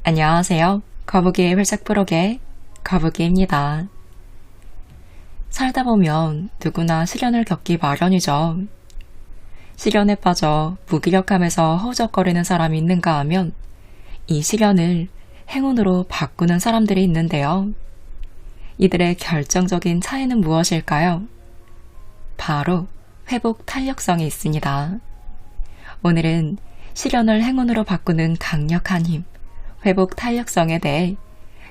안녕하세요. 거북이의 회색 프로의 거북이입니다. 살다 보면 누구나 시련을 겪기 마련이죠. 시련에 빠져 무기력함에서 허우적거리는 사람이 있는가 하면 이 시련을 행운으로 바꾸는 사람들이 있는데요. 이들의 결정적인 차이는 무엇일까요? 바로 회복 탄력성이 있습니다. 오늘은 시련을 행운으로 바꾸는 강력한 힘, 회복 탄력성에 대해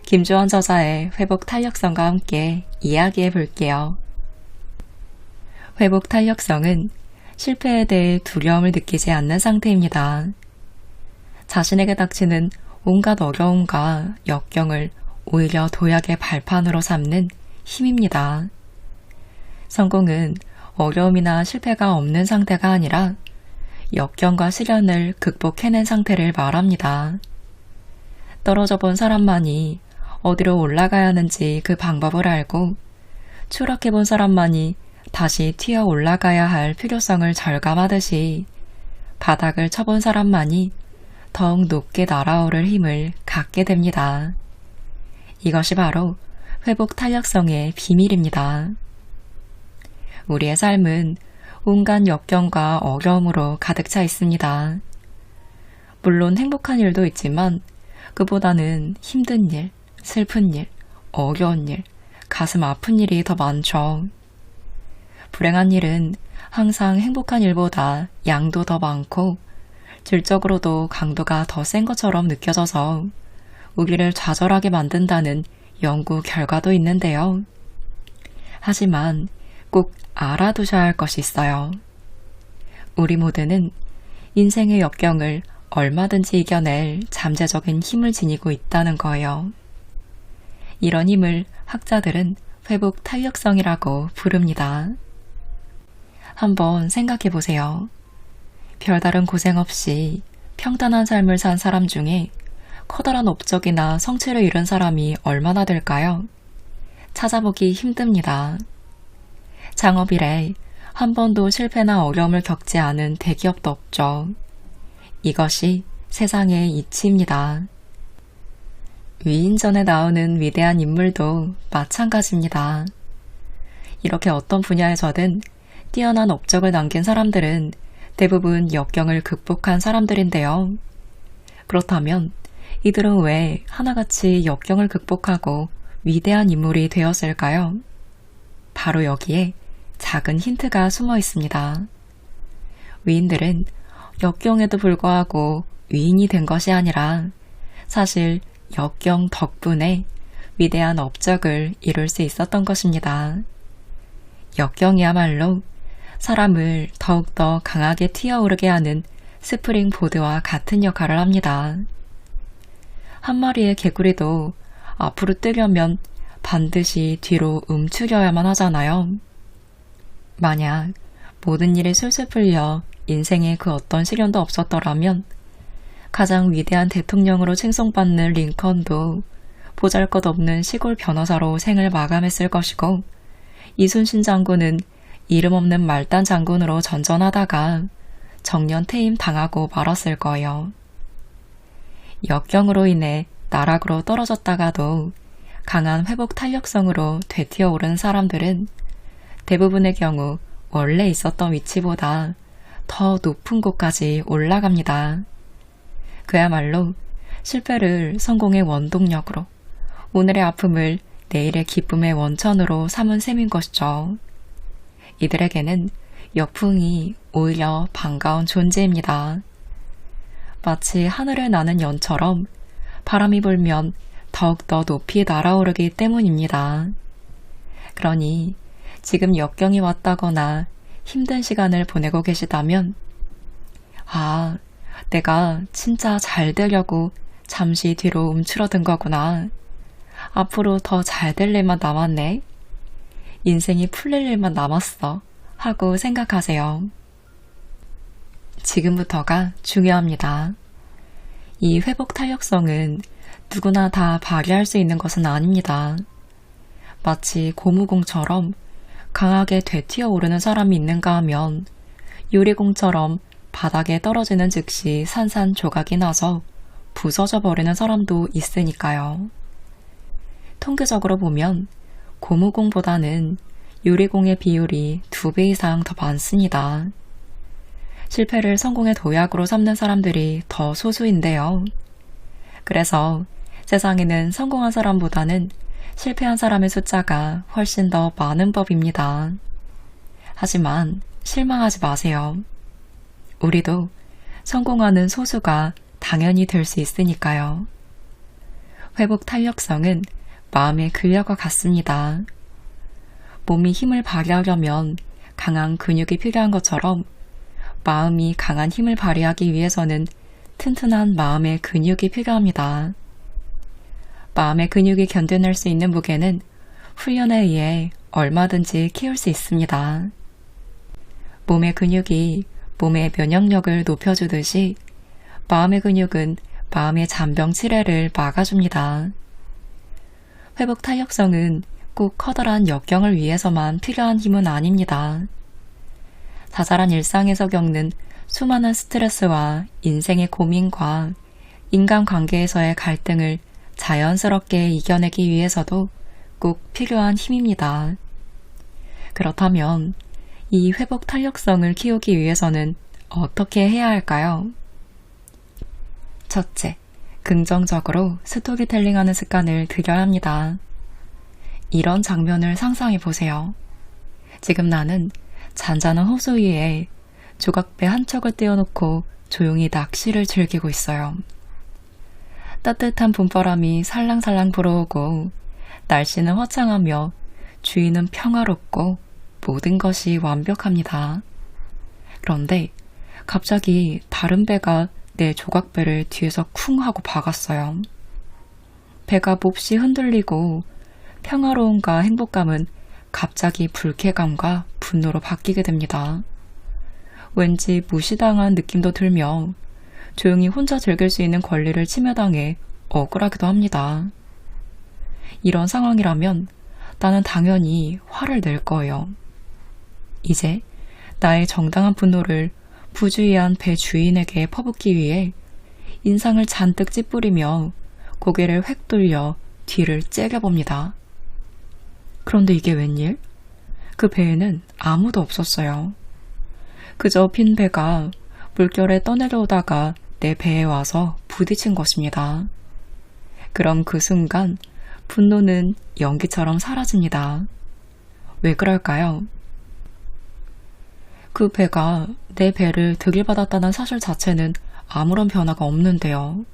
김주원 저자의 회복 탄력성과 함께 이야기해 볼게요. 회복 탄력성은 실패에 대해 두려움을 느끼지 않는 상태입니다. 자신에게 닥치는 온갖 어려움과 역경을 오히려 도약의 발판으로 삼는 힘입니다. 성공은 어려움이나 실패가 없는 상태가 아니라 역경과 시련을 극복해낸 상태를 말합니다. 떨어져 본 사람만이 어디로 올라가야 하는지 그 방법을 알고 추락해 본 사람만이 다시 튀어 올라가야 할 필요성을 절감하듯이 바닥을 쳐본 사람만이 더욱 높게 날아오를 힘을 갖게 됩니다. 이것이 바로 회복 탄력성의 비밀입니다. 우리의 삶은 온갖 역경과 어려움으로 가득 차 있습니다. 물론 행복한 일도 있지만 그보다는 힘든 일, 슬픈 일, 어려운 일, 가슴 아픈 일이 더 많죠. 불행한 일은 항상 행복한 일보다 양도 더 많고 질적으로도 강도가 더 센 것처럼 느껴져서 우리를 좌절하게 만든다는 연구 결과도 있는데요. 하지만 꼭 알아두셔야 할 것이 있어요. 우리 모두는 인생의 역경을 얼마든지 이겨낼 잠재적인 힘을 지니고 있다는 거예요. 이런 힘을 학자들은 회복 탄력성이라고 부릅니다. 한번 생각해 보세요. 별다른 고생 없이 평탄한 삶을 산 사람 중에 커다란 업적이나 성취를 이룬 사람이 얼마나 될까요? 찾아보기 힘듭니다. 창업 이래 한 번도 실패나 어려움을 겪지 않은 대기업도 없죠. 이것이 세상의 이치입니다. 위인전에 나오는 위대한 인물도 마찬가지입니다. 이렇게 어떤 분야에서든 뛰어난 업적을 남긴 사람들은 대부분 역경을 극복한 사람들인데요. 그렇다면 이들은 왜 하나같이 역경을 극복하고 위대한 인물이 되었을까요? 바로 여기에 작은 힌트가 숨어 있습니다. 위인들은 역경에도 불구하고 위인이 된 것이 아니라 사실 역경 덕분에 위대한 업적을 이룰 수 있었던 것입니다. 역경이야말로 사람을 더욱더 강하게 튀어오르게 하는 스프링보드와 같은 역할을 합니다. 한 마리의 개구리도 앞으로 뛰려면 반드시 뒤로 움츠려야만 하잖아요. 만약 모든 일이 술술 풀려 인생에 그 어떤 시련도 없었더라면 가장 위대한 대통령으로 칭송받는 링컨도 보잘것없는 시골 변호사로 생을 마감했을 것이고 이순신 장군은 이름 없는 말단 장군으로 전전하다가 정년 퇴임 당하고 말았을 거예요. 역경으로 인해 나락으로 떨어졌다가도 강한 회복 탄력성으로 되튀어 오른 사람들은 대부분의 경우 원래 있었던 위치보다 더 높은 곳까지 올라갑니다. 그야말로 실패를 성공의 원동력으로, 오늘의 아픔을 내일의 기쁨의 원천으로 삼은 셈인 것이죠. 이들에게는 역풍이 오히려 반가운 존재입니다. 마치 하늘을 나는 연처럼 바람이 불면 더욱더 높이 날아오르기 때문입니다. 그러니 지금 역경이 왔다거나 힘든 시간을 보내고 계시다면 내가 진짜 잘 되려고 잠시 뒤로 움츠러든 거구나. 앞으로 더 잘 될 일만 남았네. 인생이 풀릴 일만 남았어. 하고 생각하세요. 지금부터가 중요합니다. 이 회복 탄력성은 누구나 다 발휘할 수 있는 것은 아닙니다. 마치 고무공처럼 강하게 되튀어 오르는 사람이 있는가 하면 유리공처럼 바닥에 떨어지는 즉시 산산조각이 나서 부서져 버리는 사람도 있으니까요. 통계적으로 보면 고무공보다는 유리공의 비율이 2배 이상 더 많습니다. 실패를 성공의 도약으로 삼는 사람들이 더 소수인데요. 그래서 세상에는 성공한 사람보다는 실패한 사람의 숫자가 훨씬 더 많은 법입니다. 하지만 실망하지 마세요. 우리도 성공하는 소수가 당연히 될 수 있으니까요. 회복 탄력성은 마음의 근력과 같습니다. 몸이 힘을 발휘하려면 강한 근육이 필요한 것처럼 마음이 강한 힘을 발휘하기 위해서는 튼튼한 마음의 근육이 필요합니다. 마음의 근육이 견뎌낼 수 있는 무게는 훈련에 의해 얼마든지 키울 수 있습니다. 몸의 근육이 몸의 면역력을 높여주듯이 마음의 근육은 마음의 잔병 치레를 막아줍니다. 회복 탄력성은 꼭 커다란 역경을 위해서만 필요한 힘은 아닙니다. 자잘한 일상에서 겪는 수많은 스트레스와 인생의 고민과 인간관계에서의 갈등을 자연스럽게 이겨내기 위해서도 꼭 필요한 힘입니다. 그렇다면 이 회복 탄력성을 키우기 위해서는 어떻게 해야 할까요? 첫째, 긍정적으로 스토리텔링하는 습관을 들여야 합니다. 이런 장면을 상상해 보세요. 지금 나는 잔잔한 호수 위에 조각배 한 척을 띄워놓고 조용히 낚시를 즐기고 있어요. 따뜻한 봄바람이 살랑살랑 불어오고 날씨는 화창하며 주위는 평화롭고 모든 것이 완벽합니다. 그런데 갑자기 다른 배가 내 조각배를 뒤에서 쿵 하고 박았어요. 배가 몹시 흔들리고 평화로움과 행복감은 갑자기 불쾌감과 분노로 바뀌게 됩니다. 왠지 무시당한 느낌도 들며 조용히 혼자 즐길 수 있는 권리를 침해당해 억울하기도 합니다. 이런 상황이라면 나는 당연히 화를 낼 거예요. 이제 나의 정당한 분노를 부주의한 배 주인에게 퍼붓기 위해 인상을 잔뜩 찌푸리며 고개를 획 돌려 뒤를 째려봅니다. 그런데 이게 웬일? 그 배에는 아무도 없었어요. 그저 빈 배가 물결에 떠내려오다가 내 배에 와서 부딪힌 것입니다. 그럼 그 순간 분노는 연기처럼 사라집니다. 왜 그럴까요? 그 배가 내 배를 들이받았다는 사실 자체는 아무런 변화가 없는데요.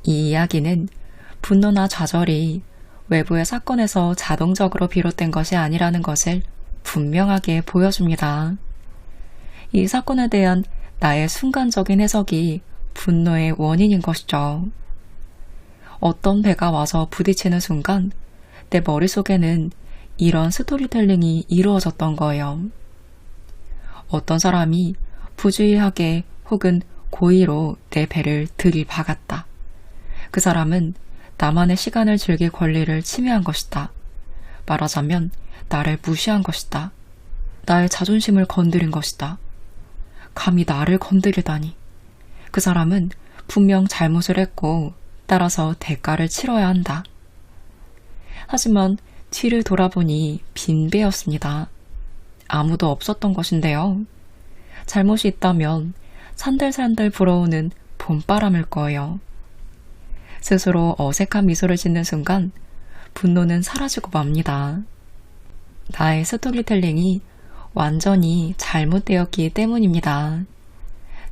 이 이야기는 분노나 좌절이 외부의 사건에서 자동적으로 비롯된 것이 아니라는 것을 분명하게 보여줍니다. 이 사건에 대한 나의 순간적인 해석이 분노의 원인인 것이죠. 어떤 배가 와서 부딪히는 순간 내 머릿속에는 이런 스토리텔링이 이루어졌던 거예요. 어떤 사람이 부주의하게 혹은 고의로 내 배를 들이박았다. 그 사람은 나만의 시간을 즐길 권리를 침해한 것이다. 말하자면 나를 무시한 것이다. 나의 자존심을 건드린 것이다. 감히 나를 건드리다니. 그 사람은 분명 잘못을 했고 따라서 대가를 치러야 한다. 하지만 뒤를 돌아보니 빈 배였습니다. 아무도 없었던 것인데요. 잘못이 있다면 산들산들 불어오는 봄바람일 거예요. 스스로 어색한 미소를 짓는 순간 분노는 사라지고 맙니다. 나의 스토리텔링이 완전히 잘못되었기 때문입니다.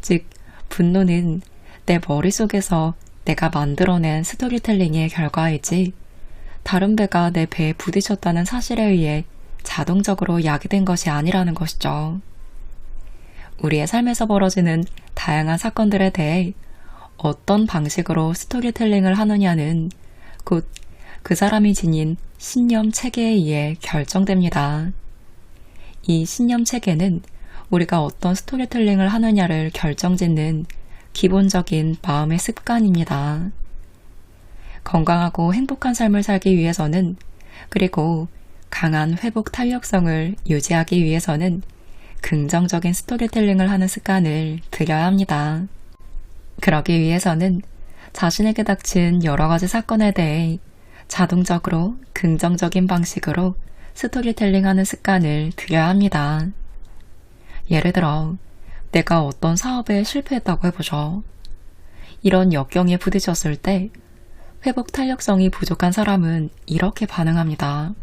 즉, 분노는 내 머릿속에서 내가 만들어낸 스토리텔링의 결과이지 다른 배가 내 배에 부딪혔다는 사실에 의해 자동적으로 야기된 것이 아니라는 것이죠. 우리의 삶에서 벌어지는 다양한 사건들에 대해 어떤 방식으로 스토리텔링을 하느냐는 곧 그 사람이 지닌 신념 체계에 의해 결정됩니다. 이 신념 체계는 우리가 어떤 스토리텔링을 하느냐를 결정짓는 기본적인 마음의 습관입니다. 건강하고 행복한 삶을 살기 위해서는, 그리고 강한 회복 탄력성을 유지하기 위해서는 긍정적인 스토리텔링을 하는 습관을 들여야 합니다. 그러기 위해서는 자신에게 닥친 여러 가지 사건에 대해 자동적으로 긍정적인 방식으로 스토리텔링하는 습관을 들여야 합니다. 예를 들어, 내가 어떤 사업에 실패했다고 해보죠. 이런 역경에 부딪혔을 때 회복 탄력성이 부족한 사람은 이렇게 반응합니다.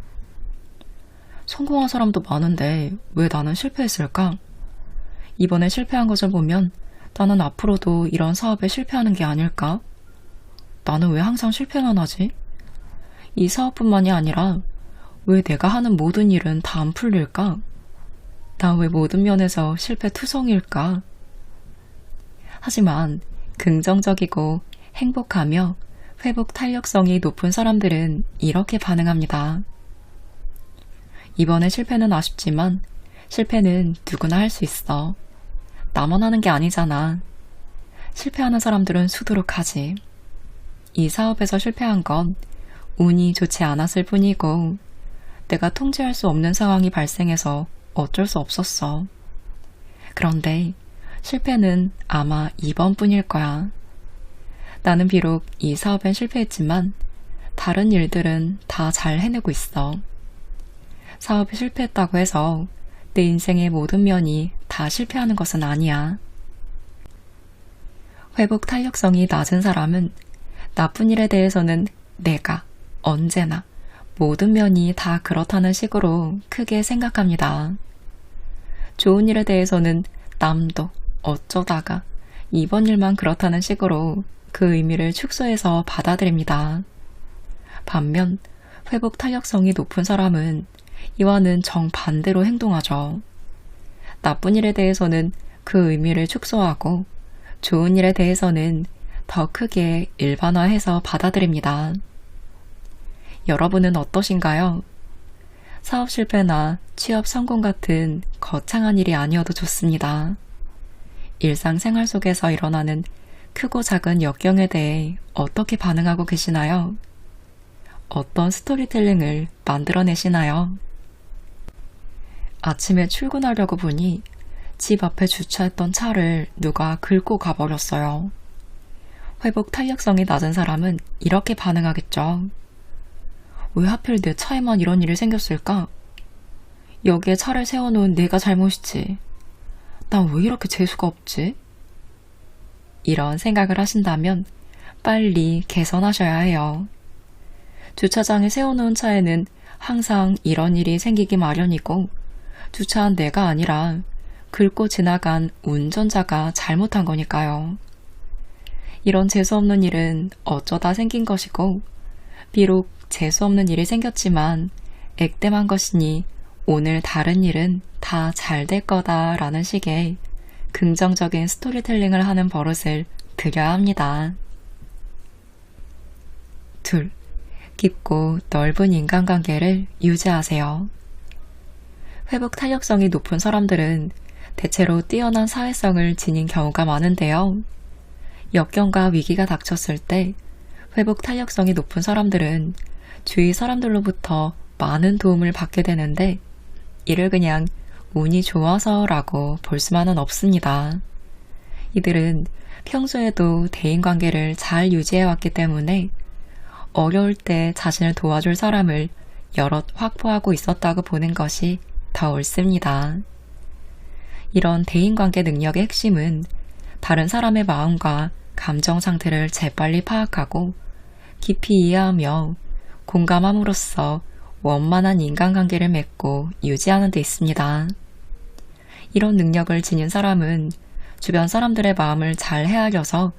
성공한 사람도 많은데 왜 나는 실패했을까? 이번에 실패한 것을 보면 나는 앞으로도 이런 사업에 실패하는 게 아닐까? 나는 왜 항상 실패만 하지? 이 사업뿐만이 아니라 왜 내가 하는 모든 일은 다 안 풀릴까? 나 왜 모든 면에서 실패투성일까? 하지만 긍정적이고 행복하며 회복 탄력성이 높은 사람들은 이렇게 반응합니다. 이번에 실패는 아쉽지만 실패는 누구나 할 수 있어. 나만 하는 게 아니잖아. 실패하는 사람들은 수두룩하지. 이 사업에서 실패한 건 운이 좋지 않았을 뿐이고 내가 통제할 수 없는 상황이 발생해서 어쩔 수 없었어. 그런데 실패는 아마 이번뿐일 거야. 나는 비록 이 사업엔 실패했지만 다른 일들은 다 잘 해내고 있어. 사업이 실패했다고 해서 내 인생의 모든 면이 다 실패하는 것은 아니야. 회복 탄력성이 낮은 사람은 나쁜 일에 대해서는 내가 언제나 모든 면이 다 그렇다는 식으로 크게 생각합니다. 좋은 일에 대해서는 남도 어쩌다가 이번 일만 그렇다는 식으로 그 의미를 축소해서 받아들입니다. 반면 회복 탄력성이 높은 사람은 이와는 정반대로 행동하죠. 나쁜 일에 대해서는 그 의미를 축소하고 좋은 일에 대해서는 더 크게 일반화해서 받아들입니다. 여러분은 어떠신가요? 사업 실패나 취업 성공 같은 거창한 일이 아니어도 좋습니다. 일상생활 속에서 일어나는 크고 작은 역경에 대해 어떻게 반응하고 계시나요? 어떤 스토리텔링을 만들어내시나요? 아침에 출근하려고 보니 집 앞에 주차했던 차를 누가 긁고 가버렸어요. 회복 탄력성이 낮은 사람은 이렇게 반응하겠죠. 왜 하필 내 차에만 이런 일이 생겼을까? 여기에 차를 세워놓은 내가 잘못이지. 난 왜 이렇게 재수가 없지? 이런 생각을 하신다면 빨리 개선하셔야 해요. 주차장에 세워놓은 차에는 항상 이런 일이 생기기 마련이고 주차한 내가 아니라 긁고 지나간 운전자가 잘못한 거니까요. 이런 재수없는 일은 어쩌다 생긴 것이고 비록 재수없는 일이 생겼지만 액땜한 것이니 오늘 다른 일은 다 잘 될 거다라는 식의 긍정적인 스토리텔링을 하는 버릇을 들여야 합니다. 2. 깊고 넓은 인간관계를 유지하세요. 회복 탄력성이 높은 사람들은 대체로 뛰어난 사회성을 지닌 경우가 많은데요. 역경과 위기가 닥쳤을 때 회복 탄력성이 높은 사람들은 주위 사람들로부터 많은 도움을 받게 되는데 이를 그냥 운이 좋아서라고 볼 수만은 없습니다. 이들은 평소에도 대인관계를 잘 유지해왔기 때문에 어려울 때 자신을 도와줄 사람을 여럿 확보하고 있었다고 보는 것이 더 옳습니다. 이런 대인관계 능력의 핵심은 다른 사람의 마음과 감정 상태를 재빨리 파악하고 깊이 이해하며 공감함으로써 원만한 인간관계를 맺고 유지하는 데 있습니다. 이런 능력을 지닌 사람은 주변 사람들의 마음을 잘 헤아려서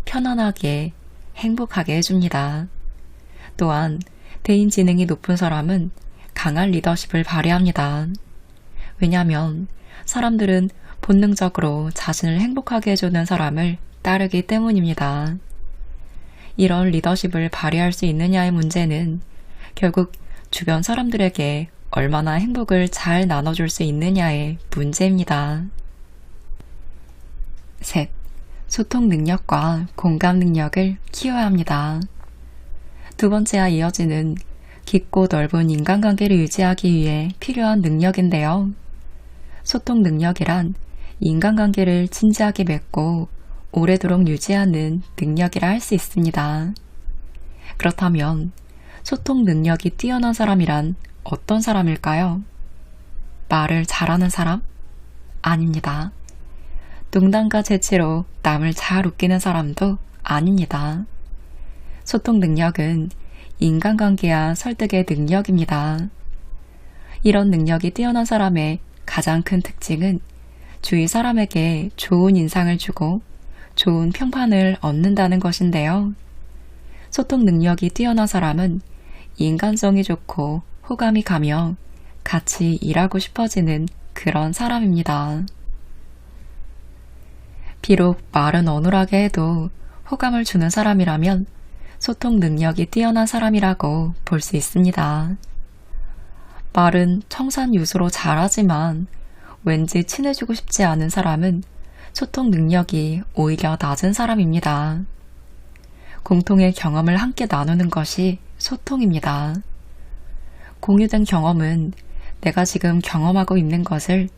편안하게 행복하게 해줍니다. 또한 대인 지능이 높은 사람은 강한 리더십을 발휘합니다. 왜냐하면 사람들은 본능적으로 자신을 행복하게 해주는 사람을 따르기 때문입니다. 이런 리더십을 발휘할 수 있느냐의 문제는 결국 주변 사람들에게 얼마나 행복을 잘 나눠줄 수 있느냐의 문제입니다. 3. 소통 능력과 공감 능력을 키워야 합니다. 두 번째와 이어지는 깊고 넓은 인간관계를 유지하기 위해 필요한 능력인데요. 소통 능력이란 인간관계를 진지하게 맺고 오래도록 유지하는 능력이라 할 수 있습니다. 그렇다면 소통 능력이 뛰어난 사람이란 어떤 사람일까요? 말을 잘하는 사람? 아닙니다. 농담과 재치로 남을 잘 웃기는 사람도 아닙니다. 소통 능력은 인간관계와 설득의 능력입니다. 이런 능력이 뛰어난 사람의 가장 큰 특징은 주위 사람에게 좋은 인상을 주고 좋은 평판을 얻는다는 것인데요. 소통 능력이 뛰어난 사람은 인간성이 좋고 호감이 가며 같이 일하고 싶어지는 그런 사람입니다. 비록 말은 어눌하게 해도 호감을 주는 사람이라면 소통 능력이 뛰어난 사람이라고 볼 수 있습니다. 말은 청산유수로 잘하지만 왠지 친해지고 싶지 않은 사람은 소통 능력이 오히려 낮은 사람입니다. 공통의 경험을 함께 나누는 것이 소통입니다. 공유된 경험은 내가 지금 경험하고 있는 것을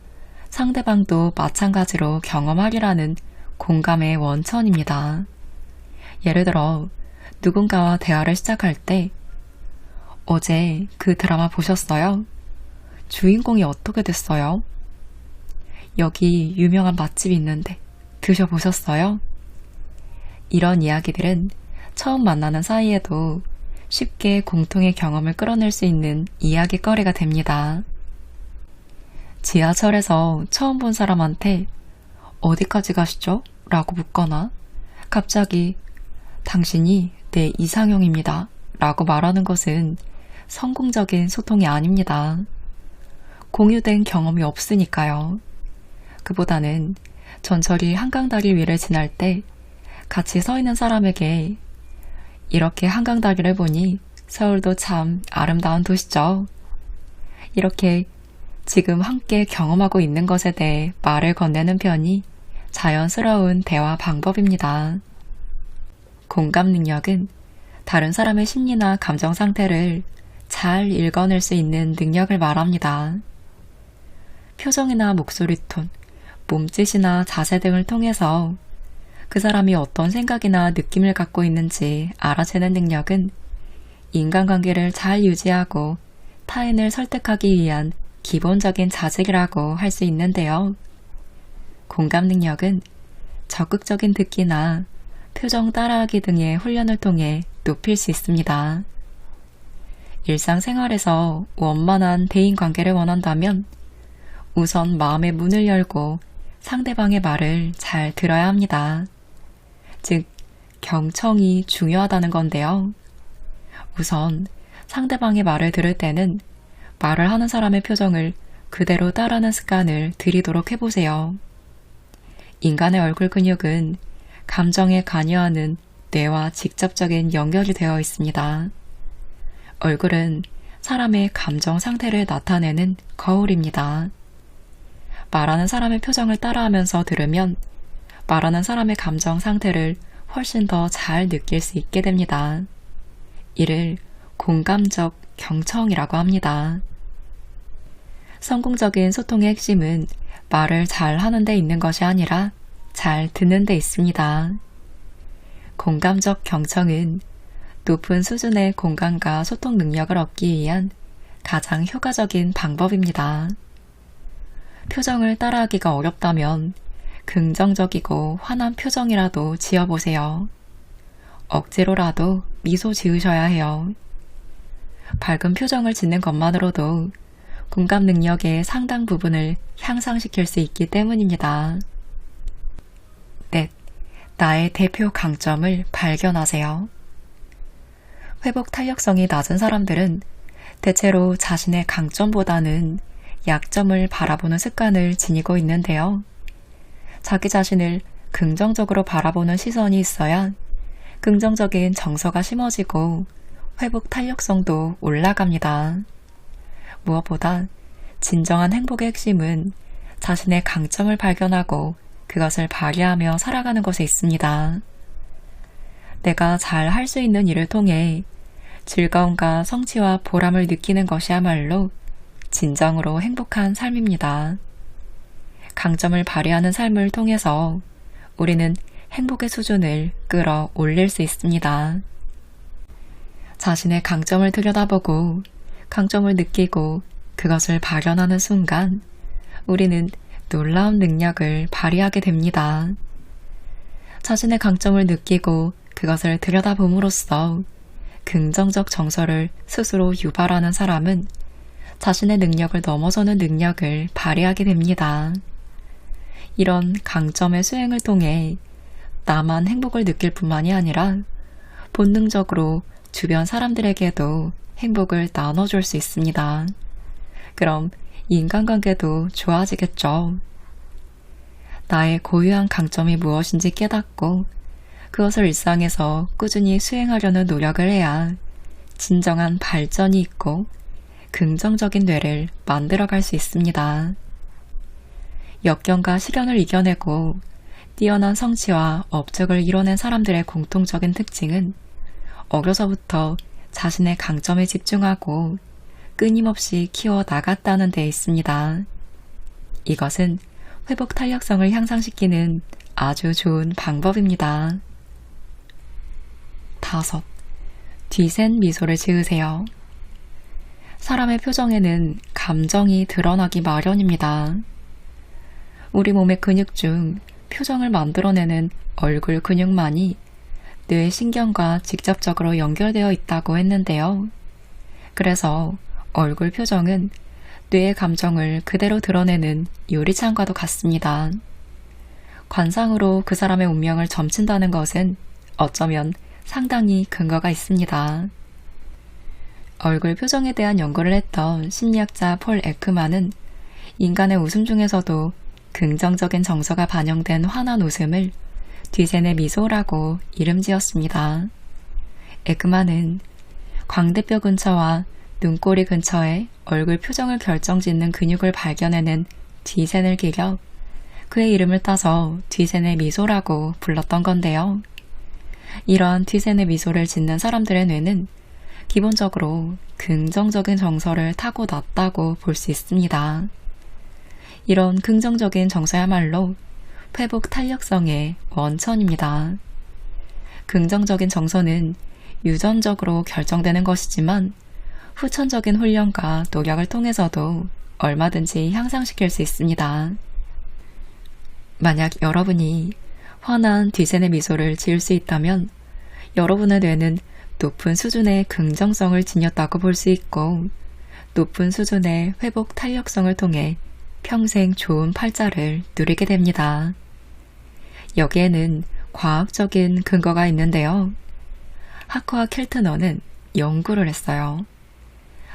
상대방도 마찬가지로 경험하리라는 공감의 원천입니다. 예를 들어 누군가와 대화를 시작할 때 어제 그 드라마 보셨어요? 주인공이 어떻게 됐어요? 여기 유명한 맛집이 있는데 드셔보셨어요? 이런 이야기들은 처음 만나는 사이에도 쉽게 공통의 경험을 끌어낼 수 있는 이야기거리가 됩니다. 지하철에서 처음 본 사람한테 어디까지 가시죠? 라고 묻거나 갑자기 당신이 내 이상형입니다. 라고 말하는 것은 성공적인 소통이 아닙니다. 공유된 경험이 없으니까요. 그보다는 전철이 한강다리 위를 지날 때 같이 서 있는 사람에게 이렇게 한강다리를 보니 서울도 참 아름다운 도시죠. 이렇게 지금 함께 경험하고 있는 것에 대해 말을 건네는 편이 자연스러운 대화 방법입니다. 공감 능력은 다른 사람의 심리나 감정 상태를 잘 읽어낼 수 있는 능력을 말합니다. 표정이나 목소리 톤, 몸짓이나 자세 등을 통해서 그 사람이 어떤 생각이나 느낌을 갖고 있는지 알아채는 능력은 인간관계를 잘 유지하고 타인을 설득하기 위한 기본적인 자질이라고 할 수 있는데요. 공감 능력은 적극적인 듣기나 표정 따라하기 등의 훈련을 통해 높일 수 있습니다. 일상생활에서 원만한 대인관계를 원한다면 우선 마음의 문을 열고 상대방의 말을 잘 들어야 합니다. 즉, 경청이 중요하다는 건데요. 우선 상대방의 말을 들을 때는 말을 하는 사람의 표정을 그대로 따라하는 습관을 들이도록 해보세요. 인간의 얼굴 근육은 감정에 관여하는 뇌와 직접적인 연결이 되어 있습니다. 얼굴은 사람의 감정 상태를 나타내는 거울입니다. 말하는 사람의 표정을 따라하면서 들으면 말하는 사람의 감정 상태를 훨씬 더 잘 느낄 수 있게 됩니다. 이를 공감적 경청이라고 합니다. 성공적인 소통의 핵심은 말을 잘 하는 데 있는 것이 아니라 잘 듣는 데 있습니다. 공감적 경청은 높은 수준의 공감과 소통 능력을 얻기 위한 가장 효과적인 방법입니다. 표정을 따라하기가 어렵다면 긍정적이고 환한 표정이라도 지어보세요. 억지로라도 미소 지으셔야 해요. 밝은 표정을 짓는 것만으로도 공감 능력의 상당 부분을 향상시킬 수 있기 때문입니다. 넷, 나의 대표 강점을 발견하세요. 회복 탄력성이 낮은 사람들은 대체로 자신의 강점보다는 약점을 바라보는 습관을 지니고 있는데요. 자기 자신을 긍정적으로 바라보는 시선이 있어야 긍정적인 정서가 심어지고 회복 탄력성도 올라갑니다. 무엇보다 진정한 행복의 핵심은 자신의 강점을 발견하고 그것을 발휘하며 살아가는 것에 있습니다. 내가 잘 할 수 있는 일을 통해 즐거움과 성취와 보람을 느끼는 것이야말로 진정으로 행복한 삶입니다. 강점을 발휘하는 삶을 통해서 우리는 행복의 수준을 끌어올릴 수 있습니다. 자신의 강점을 들여다보고 강점을 느끼고 그것을 발현하는 순간 우리는 놀라운 능력을 발휘하게 됩니다. 자신의 강점을 느끼고 그것을 들여다봄으로써 긍정적 정서를 스스로 유발하는 사람은 자신의 능력을 넘어서는 능력을 발휘하게 됩니다. 이런 강점의 수행을 통해 나만 행복을 느낄 뿐만이 아니라 본능적으로 주변 사람들에게도 행복을 나눠줄 수 있습니다. 그럼 인간관계도 좋아지겠죠. 나의 고유한 강점이 무엇인지 깨닫고 그것을 일상에서 꾸준히 수행하려는 노력을 해야 진정한 발전이 있고 긍정적인 뇌를 만들어갈 수 있습니다. 역경과 시련을 이겨내고 뛰어난 성취와 업적을 이뤄낸 사람들의 공통적인 특징은 어려서부터 자신의 강점에 집중하고 끊임없이 키워 나갔다는 데 있습니다. 이것은 회복 탄력성을 향상시키는 아주 좋은 방법입니다. 5. 뒤센 미소를 지으세요. 사람의 표정에는 감정이 드러나기 마련입니다. 우리 몸의 근육 중 표정을 만들어내는 얼굴 근육만이 뇌 신경과 직접적으로 연결되어 있다고 했는데요. 그래서 얼굴 표정은 뇌의 감정을 그대로 드러내는 유리창과도 같습니다. 관상으로 그 사람의 운명을 점친다는 것은 어쩌면 상당히 근거가 있습니다. 얼굴 표정에 대한 연구를 했던 심리학자 폴 에크만은 인간의 웃음 중에서도 긍정적인 정서가 반영된 환한 웃음을 뒤새의 미소라고 이름지었습니다. 에크만은 광대뼈 근처와 눈꼬리 근처에 얼굴 표정을 결정짓는 근육을 발견해낸 뒤새를 기려 그의 이름을 따서 뒤새의 미소라고 불렀던 건데요. 이러한 뒤새의 미소를 짓는 사람들의 뇌는 기본적으로 긍정적인 정서를 타고났다고 볼 수 있습니다. 이런 긍정적인 정서야말로 회복 탄력성의 원천입니다. 긍정적인 정서는 유전적으로 결정되는 것이지만 후천적인 훈련과 노력을 통해서도 얼마든지 향상시킬 수 있습니다. 만약 여러분이 환한 뒤새의 미소를 지을 수 있다면 여러분의 뇌는 높은 수준의 긍정성을 지녔다고 볼 수 있고 높은 수준의 회복 탄력성을 통해 평생 좋은 팔자를 누리게 됩니다. 여기에는 과학적인 근거가 있는데요. 하커와 켈트너는 연구를 했어요.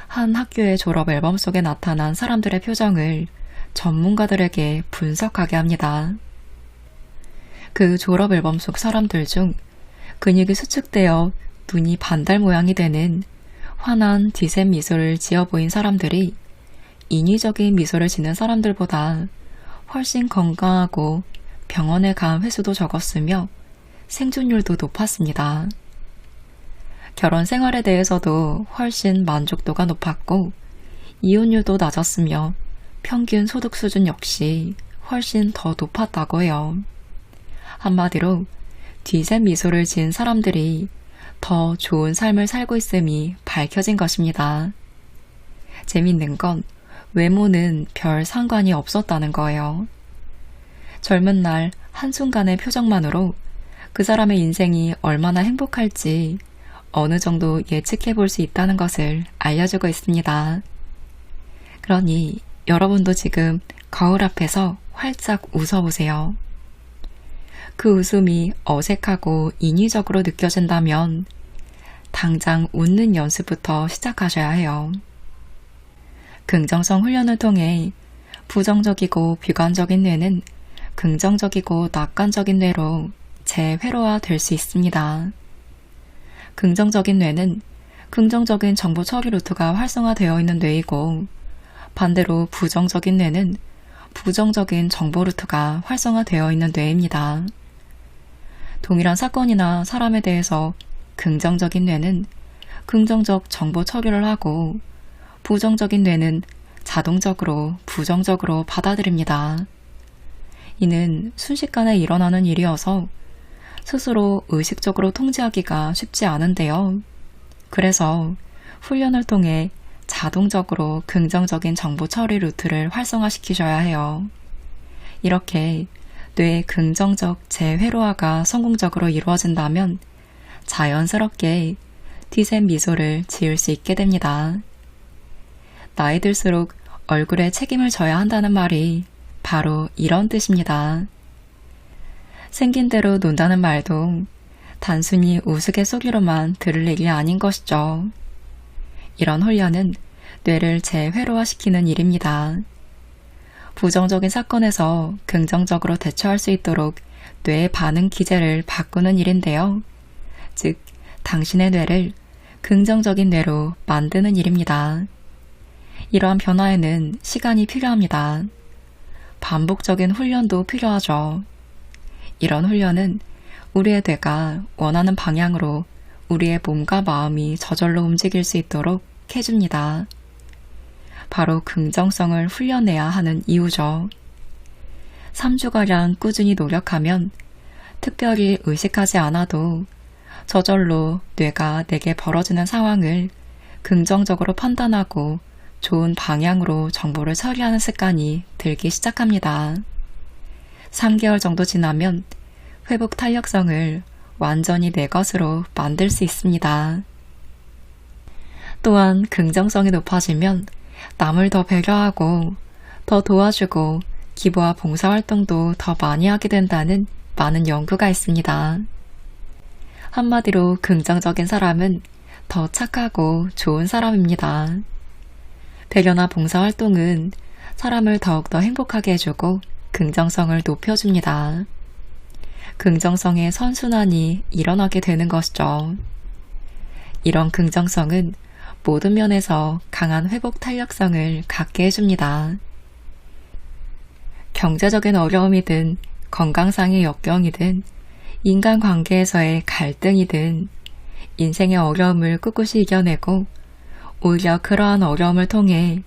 한 학교의 졸업 앨범 속에 나타난 사람들의 표정을 전문가들에게 분석하게 합니다. 그 졸업 앨범 속 사람들 중 근육이 수축되어 눈이 반달 모양이 되는 환한 뒤샘 미소를 지어 보인 사람들이 인위적인 미소를 짓는 사람들보다 훨씬 건강하고 병원에 간 횟수도 적었으며 생존율도 높았습니다. 결혼 생활에 대해서도 훨씬 만족도가 높았고 이혼율도 낮았으며 평균 소득 수준 역시 훨씬 더 높았다고 해요. 한마디로 뒤샘 미소를 지은 사람들이 더 좋은 삶을 살고 있음이 밝혀진 것입니다. 재밌는 건 외모는 별 상관이 없었다는 거예요. 젊은 날 한순간의 표정만으로 그 사람의 인생이 얼마나 행복할지 어느 정도 예측해 볼 수 있다는 것을 알려주고 있습니다. 그러니 여러분도 지금 거울 앞에서 활짝 웃어보세요. 그 웃음이 어색하고 인위적으로 느껴진다면 당장 웃는 연습부터 시작하셔야 해요. 긍정성 훈련을 통해 부정적이고 비관적인 뇌는 긍정적이고 낙관적인 뇌로 재회로화 될 수 있습니다. 긍정적인 뇌는 긍정적인 정보 처리 루트가 활성화되어 있는 뇌이고 반대로 부정적인 뇌는 부정적인 정보 루트가 활성화되어 있는 뇌입니다. 동일한 사건이나 사람에 대해서 긍정적인 뇌는 긍정적 정보 처리를 하고 부정적인 뇌는 자동적으로 부정적으로 받아들입니다. 이는 순식간에 일어나는 일이어서 스스로 의식적으로 통제하기가 쉽지 않은데요. 그래서 훈련을 통해 자동적으로 긍정적인 정보 처리 루트를 활성화시키셔야 해요. 이렇게 뇌의 긍정적 재회로화가 성공적으로 이루어진다면 자연스럽게 뒤샘 미소를 지을 수 있게 됩니다. 나이 들수록 얼굴에 책임을 져야 한다는 말이 바로 이런 뜻입니다. 생긴 대로 논다는 말도 단순히 우스갯소리로만 들을 일이 아닌 것이죠. 이런 훈련은 뇌를 재회로화시키는 일입니다. 부정적인 사건에서 긍정적으로 대처할 수 있도록 뇌의 반응 기제를 바꾸는 일인데요. 즉, 당신의 뇌를 긍정적인 뇌로 만드는 일입니다. 이러한 변화에는 시간이 필요합니다. 반복적인 훈련도 필요하죠. 이런 훈련은 우리의 뇌가 원하는 방향으로 우리의 몸과 마음이 저절로 움직일 수 있도록 해줍니다. 바로 긍정성을 훈련해야 하는 이유죠. 3주가량 꾸준히 노력하면 특별히 의식하지 않아도 저절로 뇌가 내게 벌어지는 상황을 긍정적으로 판단하고 좋은 방향으로 정보를 처리하는 습관이 들기 시작합니다. 3개월 정도 지나면 회복 탄력성을 완전히 내 것으로 만들 수 있습니다. 또한 긍정성이 높아지면 남을 더 배려하고 더 도와주고 기부와 봉사활동도 더 많이 하게 된다는 많은 연구가 있습니다. 한마디로 긍정적인 사람은 더 착하고 좋은 사람입니다. 배려나 봉사활동은 사람을 더욱더 행복하게 해주고 긍정성을 높여줍니다. 긍정성의 선순환이 일어나게 되는 것이죠. 이런 긍정성은 모든 면에서 강한 회복 탄력성을 갖게 해줍니다. 경제적인 어려움이든 건강상의 역경이든 인간관계에서의 갈등이든 인생의 어려움을 꿋꿋이 이겨내고 오히려 그러한 어려움을 통해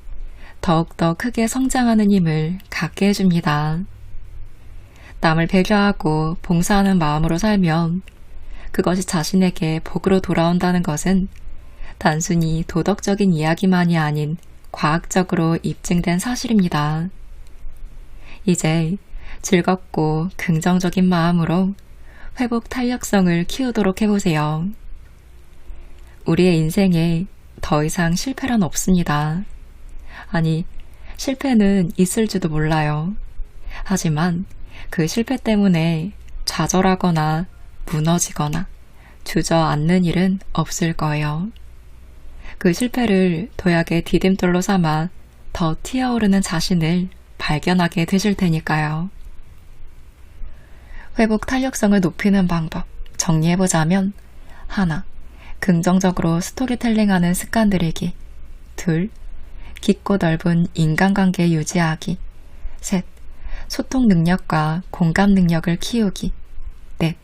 더욱더 크게 성장하는 힘을 갖게 해줍니다. 남을 배려하고 봉사하는 마음으로 살면 그것이 자신에게 복으로 돌아온다는 것은 단순히 도덕적인 이야기만이 아닌 과학적으로 입증된 사실입니다. 이제 즐겁고 긍정적인 마음으로 회복 탄력성을 키우도록 해보세요. 우리의 인생에 더 이상 실패란 없습니다. 아니, 실패는 있을지도 몰라요. 하지만 그 실패 때문에 좌절하거나 무너지거나 주저앉는 일은 없을 거예요. 그 실패를 도약의 디딤돌로 삼아 더 튀어오르는 자신을 발견하게 되실 테니까요. 회복 탄력성을 높이는 방법 정리해보자면 1. 긍정적으로 스토리텔링하는 습관 들이기 2. 깊고 넓은 인간관계 유지하기 3. 소통 능력과 공감 능력을 키우기 4.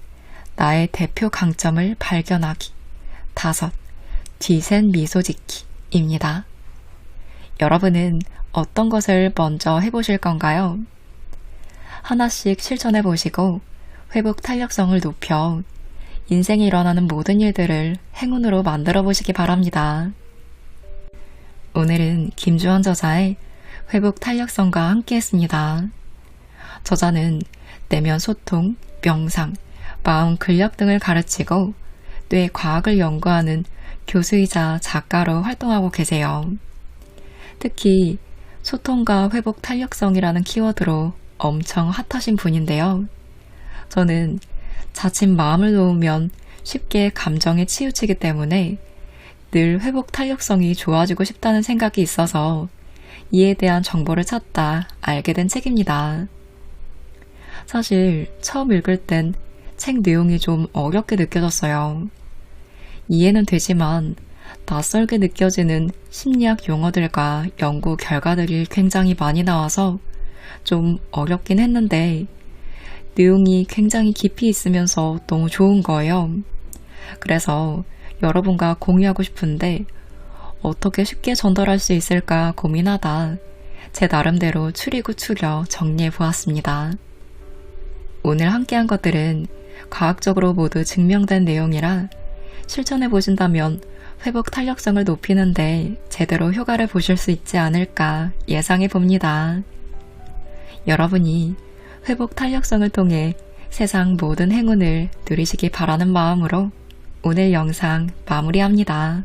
나의 대표 강점을 발견하기 5. 뒤센 미소 짓기입니다. 여러분은 어떤 것을 먼저 해보실 건가요? 하나씩 실천해보시고 회복 탄력성을 높여 인생에 일어나는 모든 일들을 행운으로 만들어 보시기 바랍니다. 오늘은 김주원 저자의 회복 탄력성과 함께 했습니다. 저자는 내면 소통, 명상, 마음 근력 등을 가르치고 뇌 과학을 연구하는 교수이자 작가로 활동하고 계세요. 특히 소통과 회복 탄력성이라는 키워드로 엄청 핫하신 분인데요. 저는 자칫 마음을 놓으면 쉽게 감정에 치우치기 때문에 늘 회복 탄력성이 좋아지고 싶다는 생각이 있어서 이에 대한 정보를 찾다 알게 된 책입니다. 사실 처음 읽을 땐 책 내용이 좀 어렵게 느껴졌어요. 이해는 되지만 낯설게 느껴지는 심리학 용어들과 연구 결과들이 굉장히 많이 나와서 좀 어렵긴 했는데 내용이 굉장히 깊이 있으면서 너무 좋은 거예요. 그래서 여러분과 공유하고 싶은데 어떻게 쉽게 전달할 수 있을까 고민하다 제 나름대로 추리고 추려 정리해 보았습니다. 오늘 함께한 것들은 과학적으로 모두 증명된 내용이라 실천해 보신다면 회복 탄력성을 높이는데 제대로 효과를 보실 수 있지 않을까 예상해 봅니다. 여러분이 회복 탄력성을 통해 세상 모든 행운을 누리시기 바라는 마음으로 오늘 영상 마무리합니다.